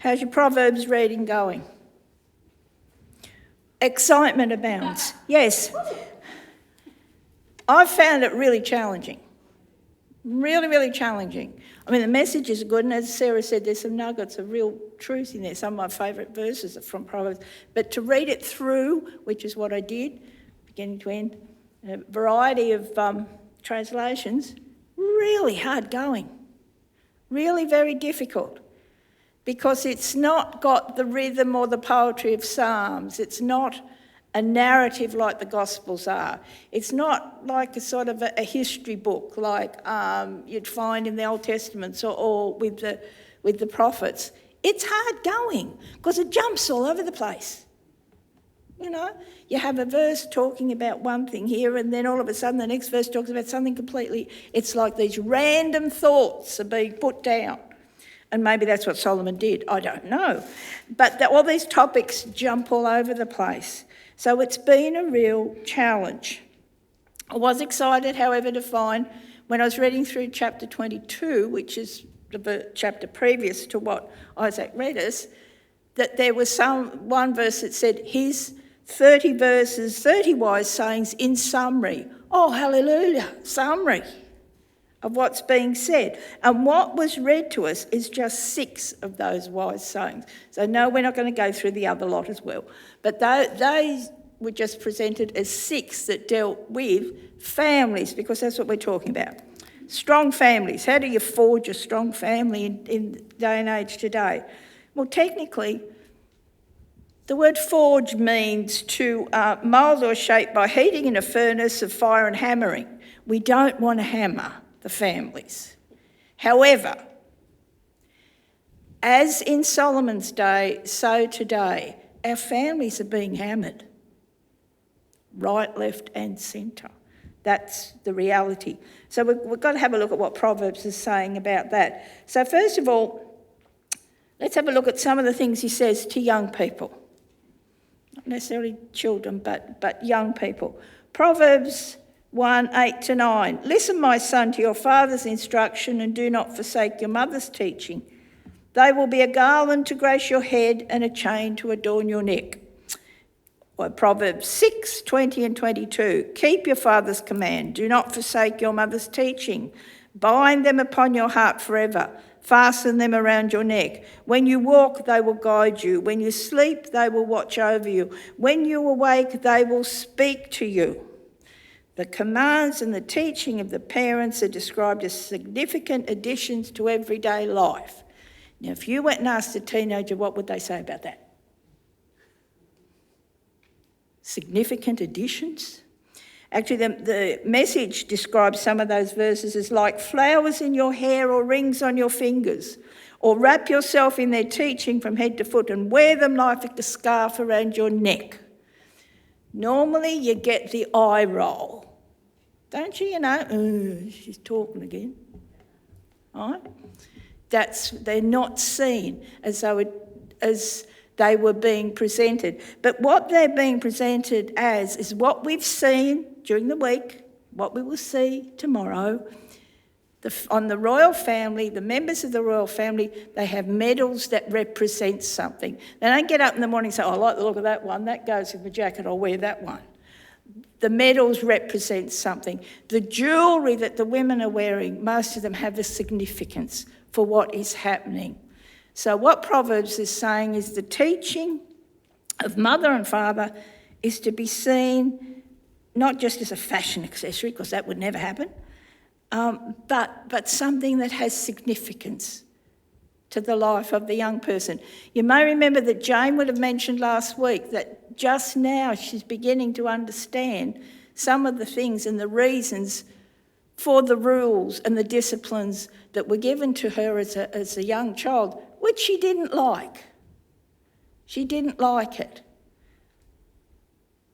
How's your Proverbs reading going? Excitement abounds. Yes. I've found it really challenging. Really, really challenging. I mean, the messages are good, and as Sarah said, there's some nuggets of real truth in there. Some of my favourite verses are from Proverbs. But to read it through, which is what I did, beginning to end, a variety of translations, really hard going. Really very difficult. Because it's not got the rhythm or the poetry of Psalms. It's not a narrative like the Gospels are. It's not like a sort of a history book like you'd find in the Old Testaments or with the prophets. It's hard going because it jumps all over the place. You know, you have a verse talking about one thing here and then all of a sudden the next verse talks about something completely. It's like these random thoughts are being put down. And maybe that's what Solomon did, I don't know. But all these topics jump all over the place. So it's been a real challenge. I was excited, however, to find when I was reading through chapter 22, which is the chapter previous to what Isaac read us, that there was one verse that said, his 30 verses, 30 wise sayings in summary. Oh, hallelujah, summary of what's being said. And what was read to us is just 6 of those wise sayings. So no, we're not going to go through the other lot as well. But they were just presented as 6 that dealt with families, because that's what we're talking about. Strong families. How do you forge a strong family in day and age today? Well, technically, the word forge means to mould or shape by heating in a furnace of fire and hammering. We don't want to hammer the families. However, as in Solomon's day, so today, our families are being hammered. Right, left and centre. That's the reality. So we've got to have a look at what Proverbs is saying about that. So first of all, let's have a look at some of the things he says to young people. Not necessarily children, but young people. Proverbs 1:8-9. Listen, my son, to your father's instruction and do not forsake your mother's teaching. They will be a garland to grace your head and a chain to adorn your neck. Or Proverbs 6:20 and 22. Keep your father's command. Do not forsake your mother's teaching. Bind them upon your heart forever. Fasten them around your neck. When you walk, they will guide you. When you sleep, they will watch over you. When you awake, they will speak to you. The commands and the teaching of the parents are described as significant additions to everyday life. Now, if you went and asked a teenager, what would they say about that? Significant additions? Actually, the Message describes some of those verses as like flowers in your hair or rings on your fingers, or wrap yourself in their teaching from head to foot and wear them like a scarf around your neck. Normally, you get the eye roll. Don't you, she's talking again. All right? They're not seen as they were being presented. But what they're being presented as is what we've seen during the week, what we will see tomorrow. On the royal family, the members of the royal family, they have medals that represent something. They don't get up in the morning and say, I like the look of that one, that goes with my jacket, I'll wear that one. The medals represent something. The jewellery that the women are wearing, most of them have a significance for what is happening. So what Proverbs is saying is the teaching of mother and father is to be seen not just as a fashion accessory, because that would never happen, but something that has significance to the life of the young person. You may remember that Jane would have mentioned last week that just now she's beginning to understand some of the things and the reasons for the rules and the disciplines that were given to her as a young child, which she didn't like. She didn't like it.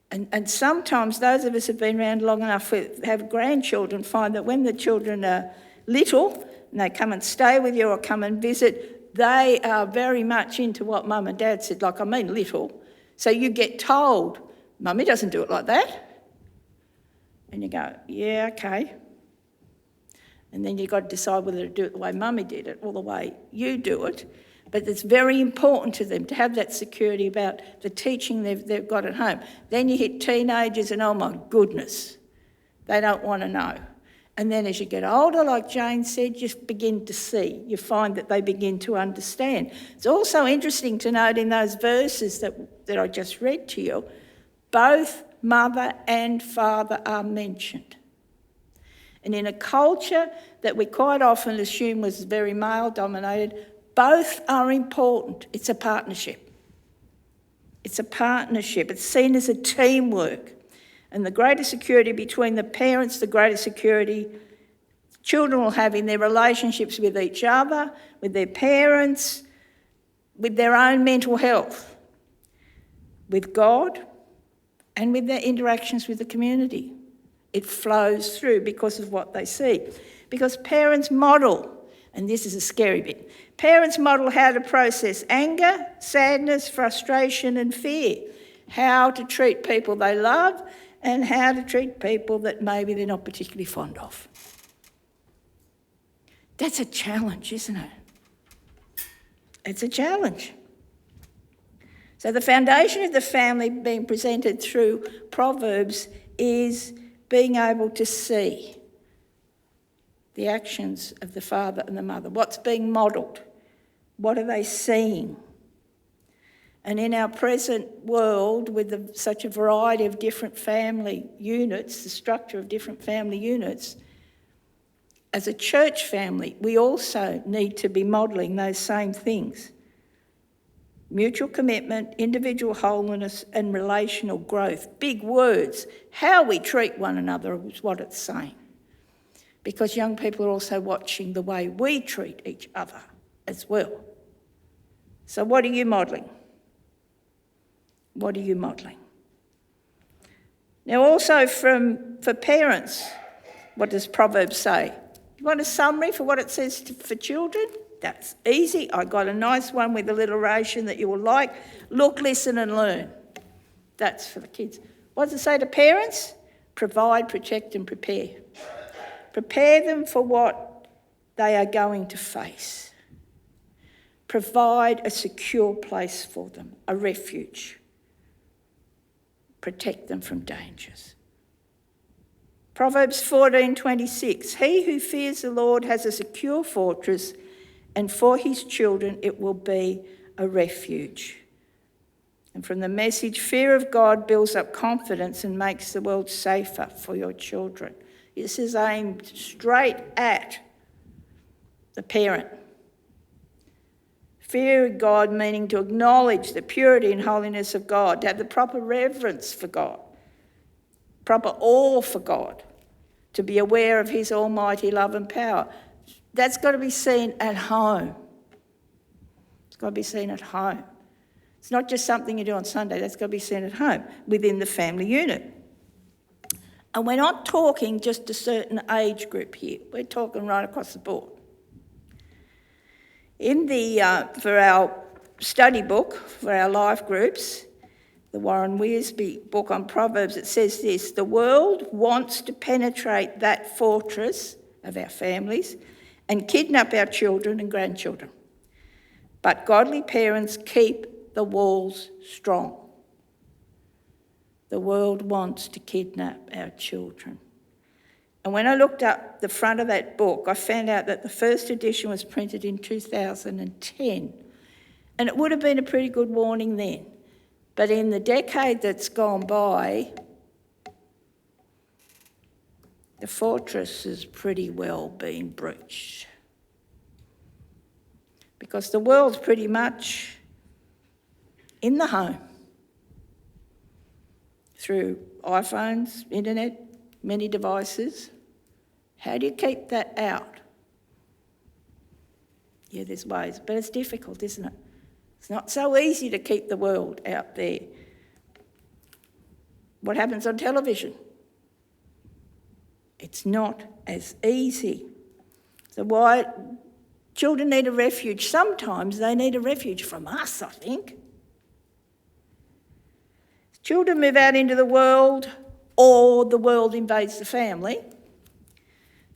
And sometimes those of us who have been around long enough to have grandchildren find that when the children are little and they come and stay with you or come and visit, they are very much into what mum and dad said, little. So you get told, Mummy doesn't do it like that. And you go, yeah, okay. And then you've got to decide whether to do it the way Mummy did it or the way you do it. But it's very important to them to have that security about the teaching they've got at home. Then you hit teenagers and, oh my goodness, they don't want to know. And then as you get older, like Jane said, you begin to see. You find that they begin to understand. It's also interesting to note in those verses that I just read to you, both mother and father are mentioned. And in a culture that we quite often assume was very male-dominated, both are important. It's a partnership. It's a partnership. It's seen as a teamwork. And the greater security between the parents, the greater security children will have in their relationships with each other, with their parents, with their own mental health, with God, and with their interactions with the community. It flows through because of what they see. Because parents model, and this is a scary bit, parents model how to process anger, sadness, frustration and fear, how to treat people they love, and how to treat people that maybe they're not particularly fond of. That's a challenge, isn't it? It's a challenge. So the foundation of the family being presented through Proverbs is being able to see the actions of the father and the mother. What's being modelled? What are they seeing? And in our present world, with such a variety of different family units, the structure of different family units, as a church family, we also need to be modelling those same things. Mutual commitment, individual holiness and relational growth. Big words. How we treat one another is what it's saying. Because young people are also watching the way we treat each other as well. So what are you modelling? What are you modelling? Now also for parents, what does Proverbs say? You want a summary for what it says for children? That's easy. I got a nice one with alliteration that you will like. Look, listen and learn. That's for the kids. What does it say to parents? Provide, protect and prepare. Prepare them for what they are going to face. Provide a secure place for them, a refuge. Protect them from dangers. Proverbs 14:26. He who fears the Lord has a secure fortress, and for his children it will be a refuge. And from the Message, fear of God builds up confidence and makes the world safer for your children. This is aimed straight at the parent. Fear of God meaning to acknowledge the purity and holiness of God, to have the proper reverence for God, proper awe for God, to be aware of his almighty love and power. That's got to be seen at home. It's got to be seen at home. It's not just something you do on Sunday, that's got to be seen at home, within the family unit. And we're not talking just a certain age group here. We're talking right across the board. For our study book, for our life groups, the Warren Wiersbe book on Proverbs, it says this: the world wants to penetrate that fortress of our families and kidnap our children and grandchildren. But godly parents keep the walls strong. The world wants to kidnap our children. And when I looked up the front of that book, I found out that the first edition was printed in 2010. And it would have been a pretty good warning then. But in the decade that's gone by, the fortress has pretty well been breached. Because the world's pretty much in the home. Through iPhones, internet, many devices. How do you keep that out? Yeah, there's ways, but it's difficult, isn't it? It's not so easy to keep the world out there. What happens on television? It's not as easy. So why children need a refuge? Sometimes they need a refuge from us, I think. Children move out into the world, or the world invades the family.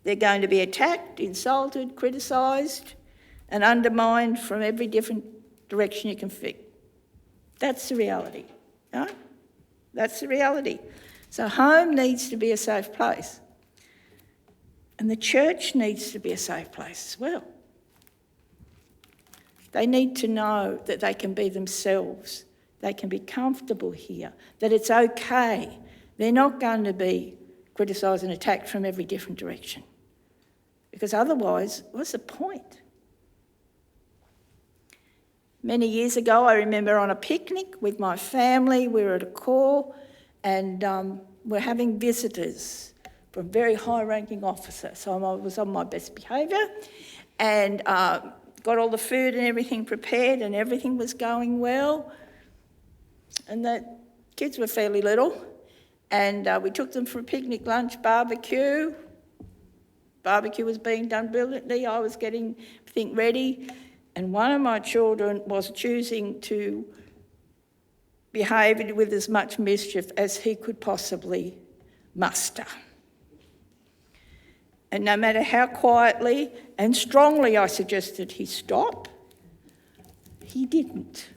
They're going to be attacked, insulted, criticised, and undermined from every different direction you can fit. That's the reality. No? That's the reality. So home needs to be a safe place. And the church needs to be a safe place as well. They need to know that they can be themselves. They can be comfortable here, that it's okay. They're not going to be criticised and attacked from every different direction. Because otherwise, what's the point? Many years ago, I remember on a picnic with my family, we were at a call and we're having visitors from a very high-ranking officer. So I was on my best behaviour and got all the food and everything prepared and everything was going well. And the kids were fairly little and we took them for a picnic lunch, barbecue. Barbecue was being done brilliantly. I was getting everything ready. And one of my children was choosing to behave with as much mischief as he could possibly muster. And no matter how quietly and strongly I suggested he stop, he didn't.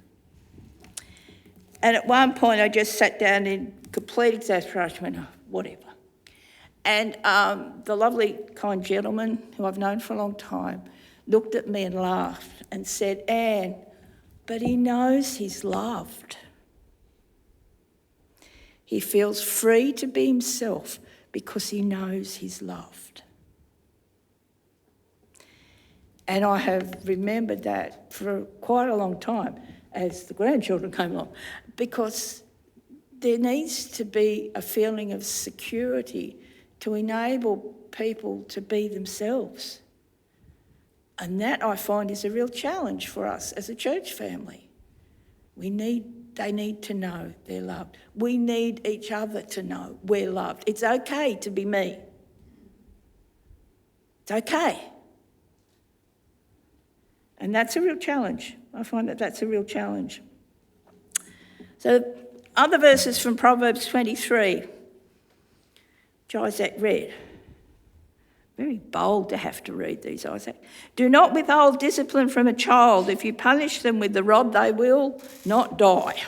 And at one point I just sat down in complete exasperation and went, oh, whatever. And the lovely, kind gentleman who I've known for a long time looked at me and laughed and said, Anne, but he knows he's loved. He feels free to be himself because he knows he's loved. And I have remembered that for quite a long time as the grandchildren came along, because there needs to be a feeling of security to enable people to be themselves. And that, I find, is a real challenge for us as a church family. They need to know they're loved. We need each other to know we're loved. It's okay to be me. It's okay. And that's a real challenge. I find that that's a real challenge. So other verses from Proverbs 23, which Isaac read. Very bold to have to read these, Isaac. Do not withhold discipline from a child. If you punish them with the rod, they will not die.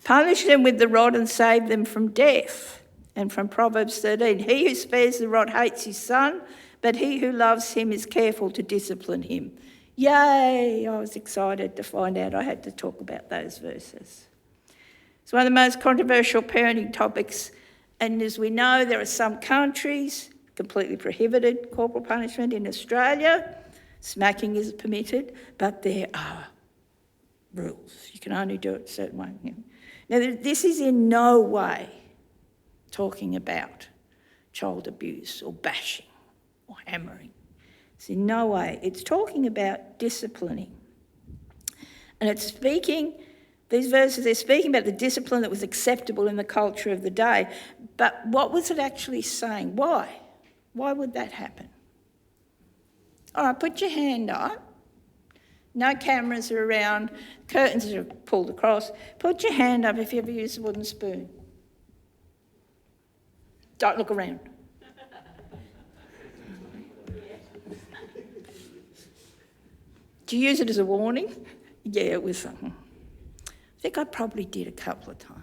Punish them with the rod and save them from death. And from Proverbs 13, he who spares the rod hates his son, but he who loves him is careful to discipline him. Yay! I was excited to find out I had to talk about those verses. It's one of the most controversial parenting topics, and as we know, there are some countries completely prohibited corporal punishment. In Australia, smacking is permitted, but there are rules. You can only do it a certain way. Now, this is in no way talking about child abuse or bashing or hammering. It's in no way. It's talking about disciplining. And it's speaking, these verses, they're speaking about the discipline that was acceptable in the culture of the day. But what was it actually saying? Why? Why would that happen? All right, put your hand up. No cameras are around, curtains are pulled across. Put your hand up if you ever use a wooden spoon. Don't look around. Do you use it as a warning? Yeah, it was something. I think I probably did a couple of times.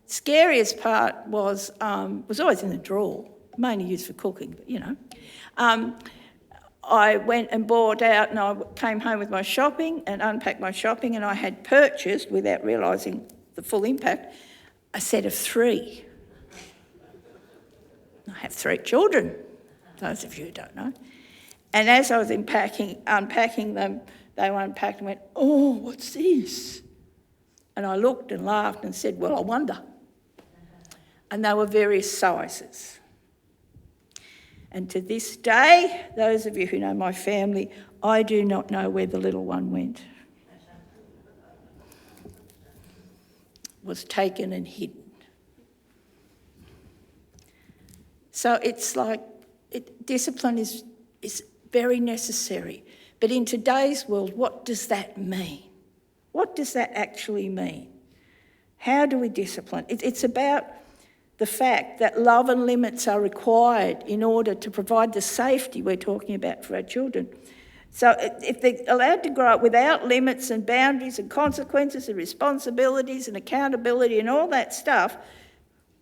Scariest part was always in the drawer. Mainly used for cooking, but you know. I went and bought out and I came home with my shopping and unpacked my shopping, and I had purchased, without realising the full impact, a set of 3. I have 3 children, those of you who don't know. And as I was unpacking them, they were unpacked and went, oh, what's this? And I looked and laughed and said, well, I wonder. And they were various sizes. And to this day, those of you who know my family, I do not know where the little one went. Was taken and hidden. So it's like discipline is very necessary. But in today's world, what does that mean? What does that actually mean? How do we discipline? It's about the fact that love and limits are required in order to provide the safety we're talking about for our children. So if they're allowed to grow up without limits and boundaries and consequences and responsibilities and accountability and all that stuff,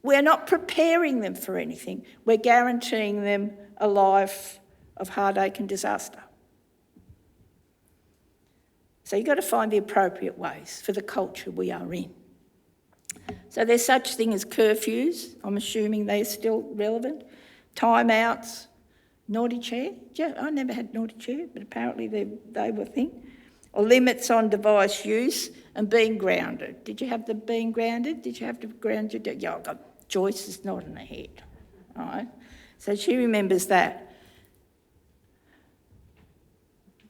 we're not preparing them for anything. We're guaranteeing them a life of heartache and disaster. So you've got to find the appropriate ways for the culture we are in. So there's such thing as curfews. I'm assuming they're still relevant. Timeouts. Naughty chair. Yeah, I never had naughty chair, but apparently they were a thing. Or limits on device use and being grounded. Did you have the being grounded? Did you have to ground your... Yeah, I've got Joyce's nodding her head. All right. So she remembers that.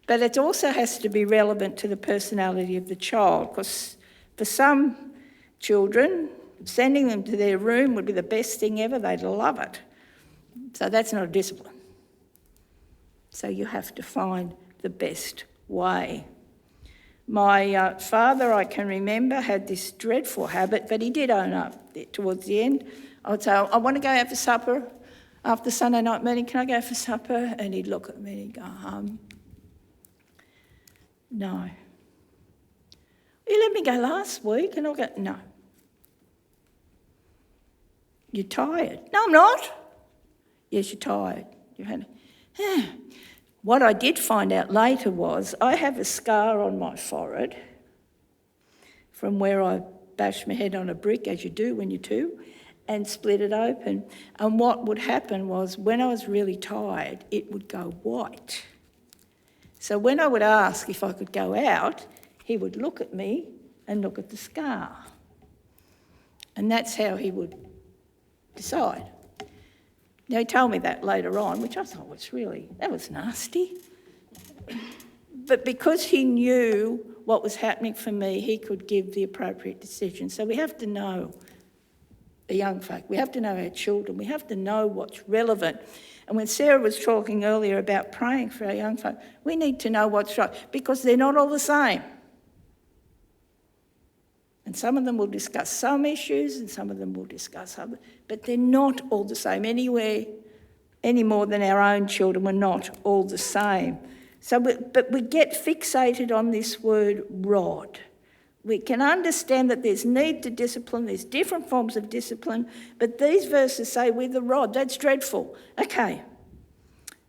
But it also has to be relevant to the personality of the child, because for some children, sending them to their room would be the best thing ever. They'd love it. So that's not a discipline. So you have to find the best way. My father, I can remember, had this dreadful habit, but he did own up towards the end. I would say, I want to go out for supper after Sunday night meeting. Can I go for supper? And he'd look at me and he'd go, no. You let me go last week? And I'll go, no. You're tired. No, I'm not. Yes, you're tired. You've had... What I did find out later was I have a scar on my forehead from where I bashed my head on a brick, as you do when you're two, and split it open. And what would happen was when I was really tired, it would go white. So when I would ask if I could go out, he would look at me and look at the scar. And that's how he would decide. Now, he told me that later on, which I thought that was nasty. But because he knew what was happening for me, he could give the appropriate decision. So we have to know the young folk, we have to know our children, we have to know what's relevant. And when Sarah was talking earlier about praying for our young folk, we need to know what's right, because they're not all the same. And some of them will discuss some issues and some of them will discuss others, but they're not all the same any more than our own children were not all the same. But we get fixated on this word rod. We can understand that there's need to discipline, there's different forms of discipline, but these verses say we're the rod. That's dreadful. Okay.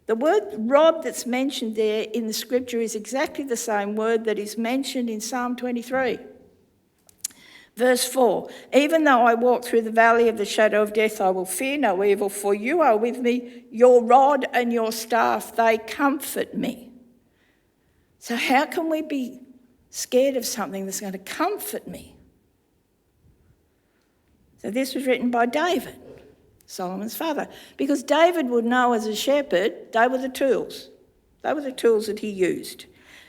The word rod that's mentioned there in the scripture is exactly the same word that is mentioned in Psalm 23. Verse 4, even though I walk through the valley of the shadow of death, I will fear no evil, for you are with me. Your rod and your staff, they comfort me. So how can we be scared of something that's going to comfort me? So this was written by David, Solomon's father, because David would know as a shepherd, they were the tools. They were the tools that he used.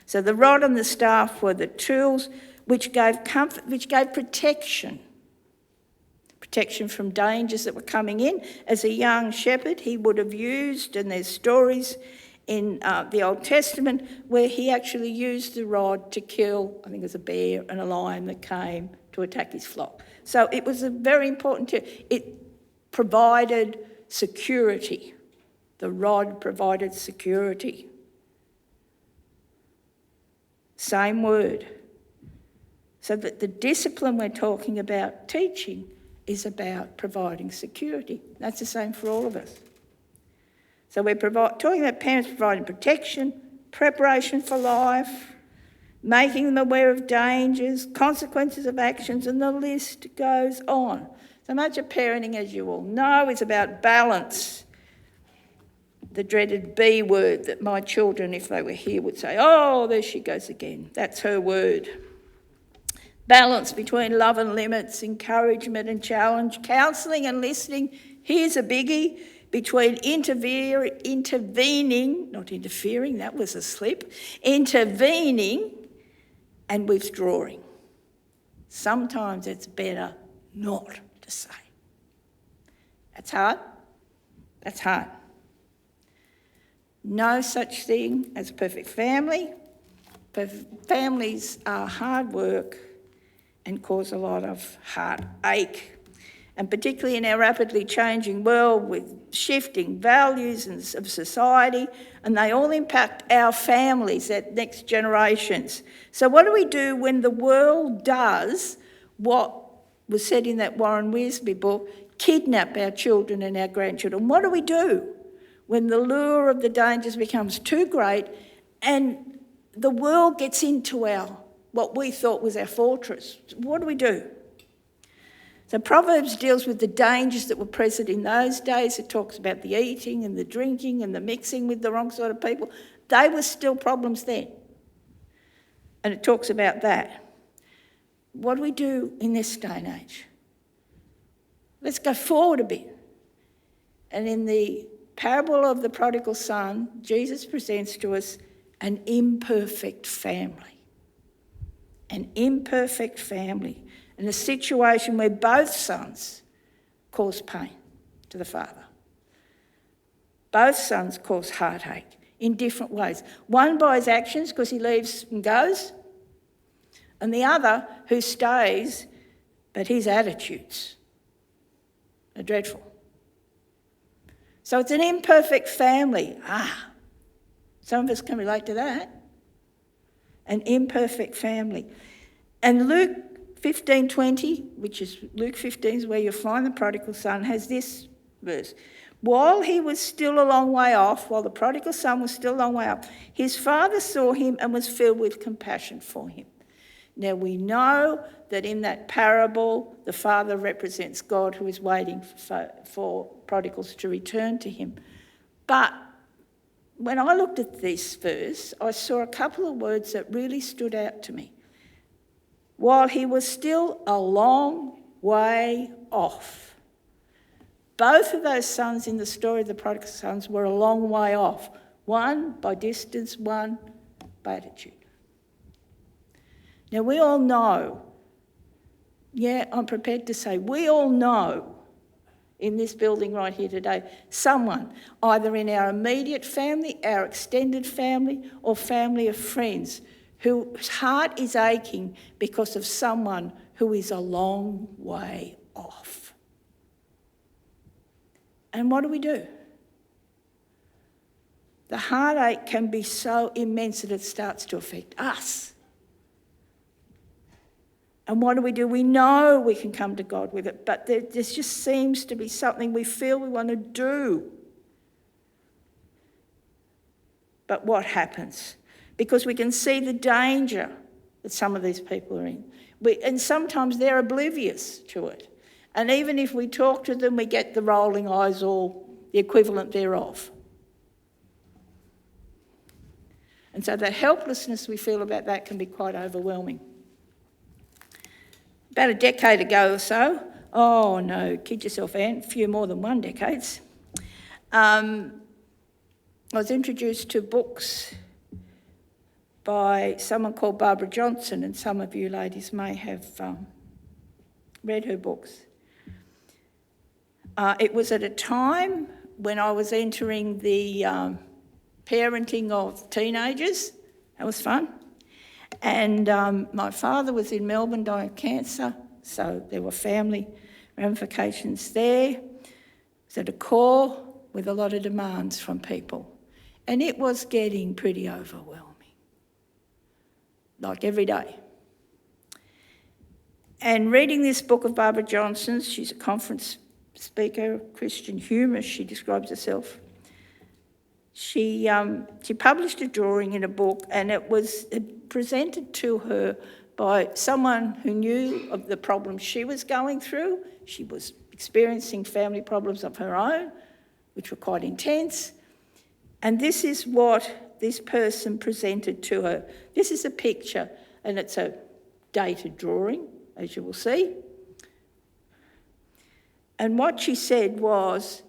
So the rod and the staff were the tools which gave comfort, which gave protection from dangers that were coming in. As a young shepherd, he would have used, and there's stories in the Old Testament where he actually used the rod to kill, I think it was a bear and a lion that came to attack his flock. So it was a very important tool. It provided security. The rod provided security. Same word. So that the discipline we're talking about teaching is about providing security. That's the same for all of us. So we're talking about parents providing protection, preparation for life, making them aware of dangers, consequences of actions, and the list goes on. So much of parenting, as you all know, is about balance. The dreaded B word that my children, if they were here, would say, oh, there she goes again. That's her word. Balance between love and limits, encouragement and challenge, counselling and listening. Here's a biggie, between intervening, not interfering, that was a slip, intervening and withdrawing. Sometimes it's better not to say. That's hard. That's hard. No such thing as a perfect family. Families are hard work and cause a lot of heartache. and particularly in our rapidly changing world with shifting values of society, and they all impact our families, our next generations. So what do we do when the world does what was said in that Warren Wiersbe book, kidnap our children and our grandchildren? What do we do when the lure of the dangers becomes too great and the world gets into what we thought was our fortress? What do we do? So Proverbs deals with the dangers that were present in those days. It talks about the eating and the drinking and the mixing with the wrong sort of people. They were still problems then. And it talks about that. What do we do in this day and age? Let's go forward a bit. And in the parable of the prodigal son, Jesus presents to us an imperfect family. An imperfect family. In a situation where both sons cause pain to the father. Both sons cause heartache in different ways. One by his actions because he leaves and goes, and the other who stays, but his attitudes are dreadful. So it's an imperfect family. Some of us can relate to that. An imperfect family. And Luke 15:20, which is Luke 15 is where you'll find the prodigal son, has this verse. While he was still a long way off, while the prodigal son was still a long way off, his father saw him and was filled with compassion for him. Now we know that in that parable, the father represents God who is waiting for prodigals to return to him. But when I looked at this verse, I saw a couple of words that really stood out to me. While he was still a long way off. Both of those sons in the story of the prodigal sons were a long way off. One by distance, one by attitude. Now we all know, I'm prepared to say, we all know in this building right here today, someone either in our immediate family, our extended family, or family of friends whose heart is aching because of someone who is a long way off. And what do? The heartache can be so immense that it starts to affect us. And what do? We know we can come to God with it, but there just seems to be something we feel we want to do. But what happens? Because we can see the danger that some of these people are in. And sometimes they're oblivious to it. And even if we talk to them, we get the rolling eyes or the equivalent thereof. And so the helplessness we feel about that can be quite overwhelming. About a decade ago or so, oh no, kid yourself, Anne, a few more than 1 decade, I was introduced to books by someone called Barbara Johnson, and some of you ladies may have read her books. It was at a time when I was entering the parenting of teenagers. That was fun. And my father was in Melbourne dying of cancer, so there were family ramifications there. It was at a core with a lot of demands from people. And it was getting pretty overwhelming. Like every day. And reading this book of Barbara Johnson's, she's a conference speaker, Christian humorist, she describes herself. She published a drawing in a book, and it was presented to her by someone who knew of the problems she was going through. She was experiencing family problems of her own, which were quite intense. And this is what this person presented to her. This is a picture, and it's a dated drawing, as you will see. And what she said was,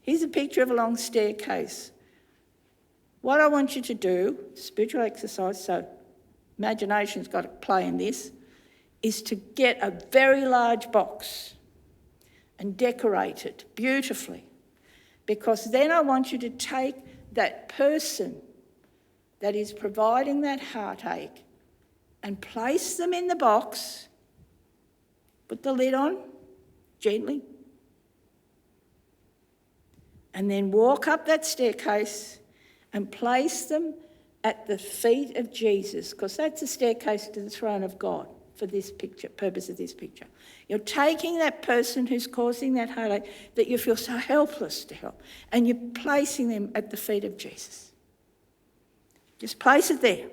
here's a picture of a long staircase. What I want you to do, spiritual exercise, so imagination's got to play in this, is to get a very large box and decorate it beautifully. Because then I want you to take that person that is providing that heartache and place them in the box, put the lid on, gently, and then walk up that staircase and place them at the feet of Jesus, because that's the staircase to the throne of God for this purpose of this picture. You're taking that person who's causing that heartache that you feel so helpless to help, and you're placing them at the feet of Jesus. Just place it there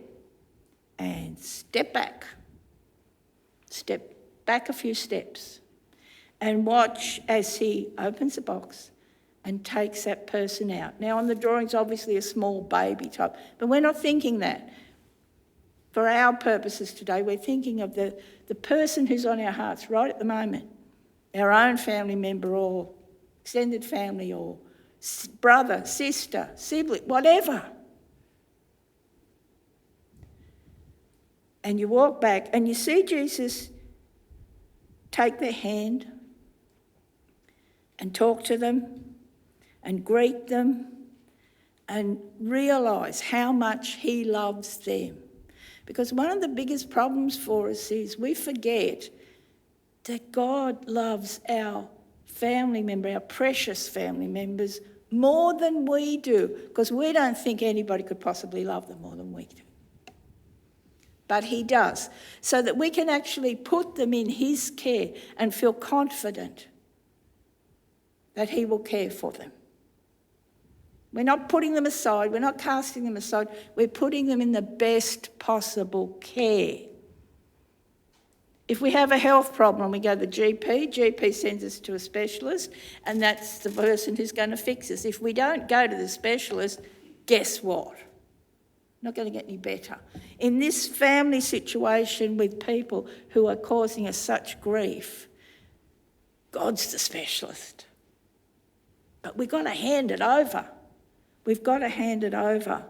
and step back. Step back a few steps and watch as he opens the box and takes that person out. Now, on the drawing's obviously a small baby type, but we're not thinking that. For our purposes today, we're thinking of the person who's on our hearts right at the moment, our own family member or extended family or brother, sister, sibling, whatever. And you walk back and you see Jesus take their hand and talk to them and greet them and realise how much he loves them. Because one of the biggest problems for us is we forget that God loves our family member, our precious family members, more than we do, because we don't think anybody could possibly love them more than we do. But he does, so that we can actually put them in his care and feel confident that he will care for them. We're not putting them aside, we're not casting them aside, we're putting them in the best possible care. If we have a health problem, we go to the GP sends us to a specialist, and that's the person who's going to fix us. If we don't go to the specialist, guess what? Not going to get any better. In this family situation with people who are causing us such grief, God's the specialist. But we've got to hand it over. We've got to hand it over.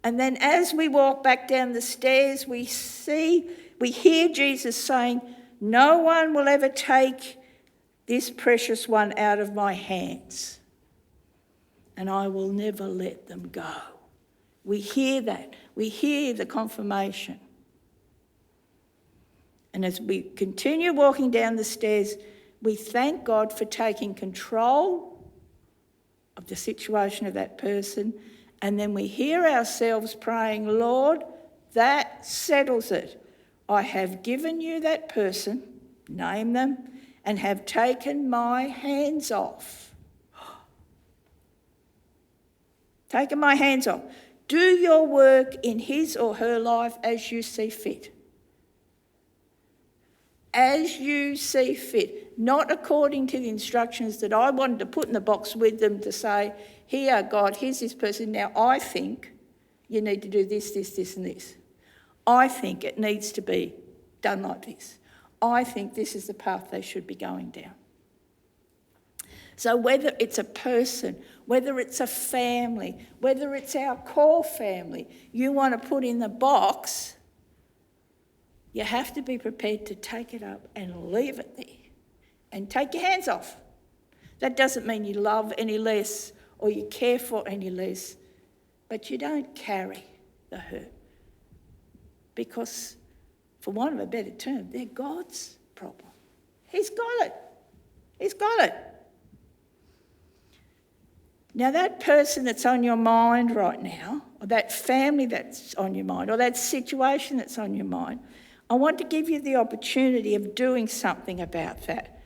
And then as we walk back down the stairs, we hear Jesus saying, "No one will ever take this precious one out of my hands, and I will never let them go." We hear that. We hear the confirmation. And as we continue walking down the stairs, we thank God for taking control of the situation of that person, and then we hear ourselves praying, "Lord, that settles it. I have given you that person," name them, "and have taken my hands off." Taken my hands off. Do your work in his or her life as you see fit. As you see fit, not according to the instructions that I wanted to put in the box with them to say, "Here, God, here's this person. Now I think you need to do this, this, this and this. I think it needs to be done like this. I think this is the path they should be going down." So whether it's a person, whether it's a family, whether it's our core family, you want to put in the box, you have to be prepared to take it up and leave it there and take your hands off. That doesn't mean you love any less or you care for any less, but you don't carry the hurt. Because, for want of a better term, they're God's problem. He's got it. He's got it. Now, that person that's on your mind right now, or that family that's on your mind, or that situation that's on your mind, I want to give you the opportunity of doing something about that.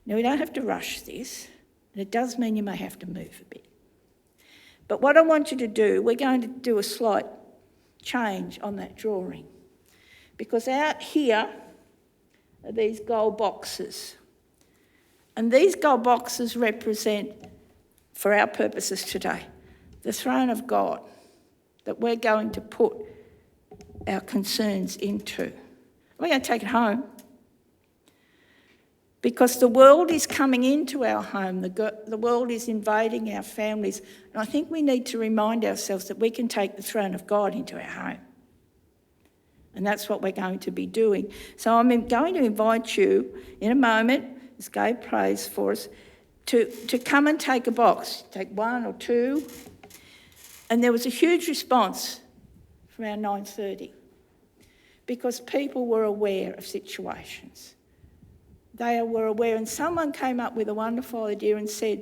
Now, we don't have to rush this, and it does mean you may have to move a bit. But what I want you to do, we're going to do a slight change on that drawing. Because out here are these gold boxes. And these gold boxes represent, for our purposes today, the throne of God that we're going to put our concerns into. We're going to take it home. Because the world is coming into our home, the world is invading our families, and I think we need to remind ourselves that we can take the throne of God into our home. And that's what we're going to be doing. So I'm going to invite you in a moment, as Gabe prays for us, to come and take a box. Take one or two. And there was a huge response from our 9:30 because people were aware of situations. they were aware, and someone came up with a wonderful idea and said,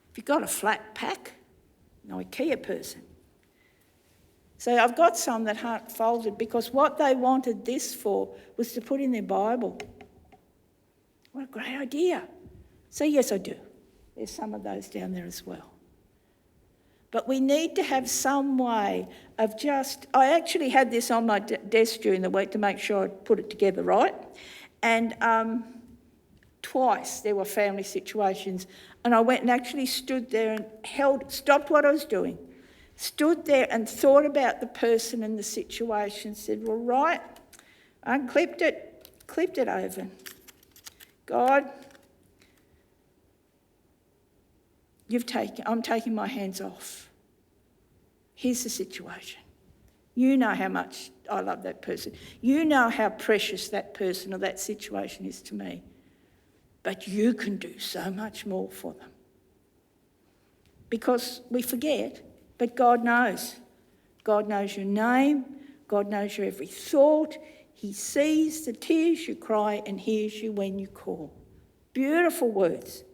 "Have you got a flat pack?" No, IKEA person. So I've got some that aren't folded because what they wanted this for was to put in their Bible. What a great idea. So yes, I do. There's some of those down there as well. But we need to have some way of I actually had this on my desk during the week to make sure I put it together right. And twice there were family situations, and I went and actually stood there and stopped what I was doing, stood there and thought about the person and the situation, said, well, right, unclipped it over. God, I'm taking my hands off. Here's the situation. You know how much I love that person. You know how precious that person or that situation is to me. But you can do so much more for them. Because we forget, but God knows. God knows your name. God knows your every thought. He sees the tears you cry and hears you when you call. Beautiful words.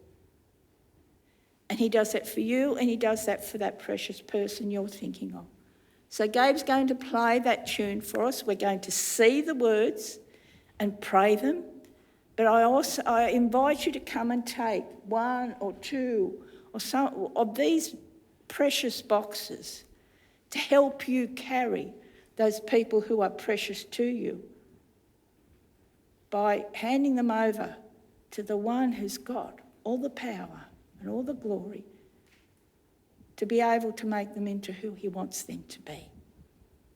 And he does that for you, and he does that for that precious person you're thinking of. So Gabe's going to play that tune for us. We're going to see the words and pray them. But I invite you to come and take one or two or some of these precious boxes to help you carry those people who are precious to you by handing them over to the one who's got all the power and all the glory to be able to make them into who he wants them to be.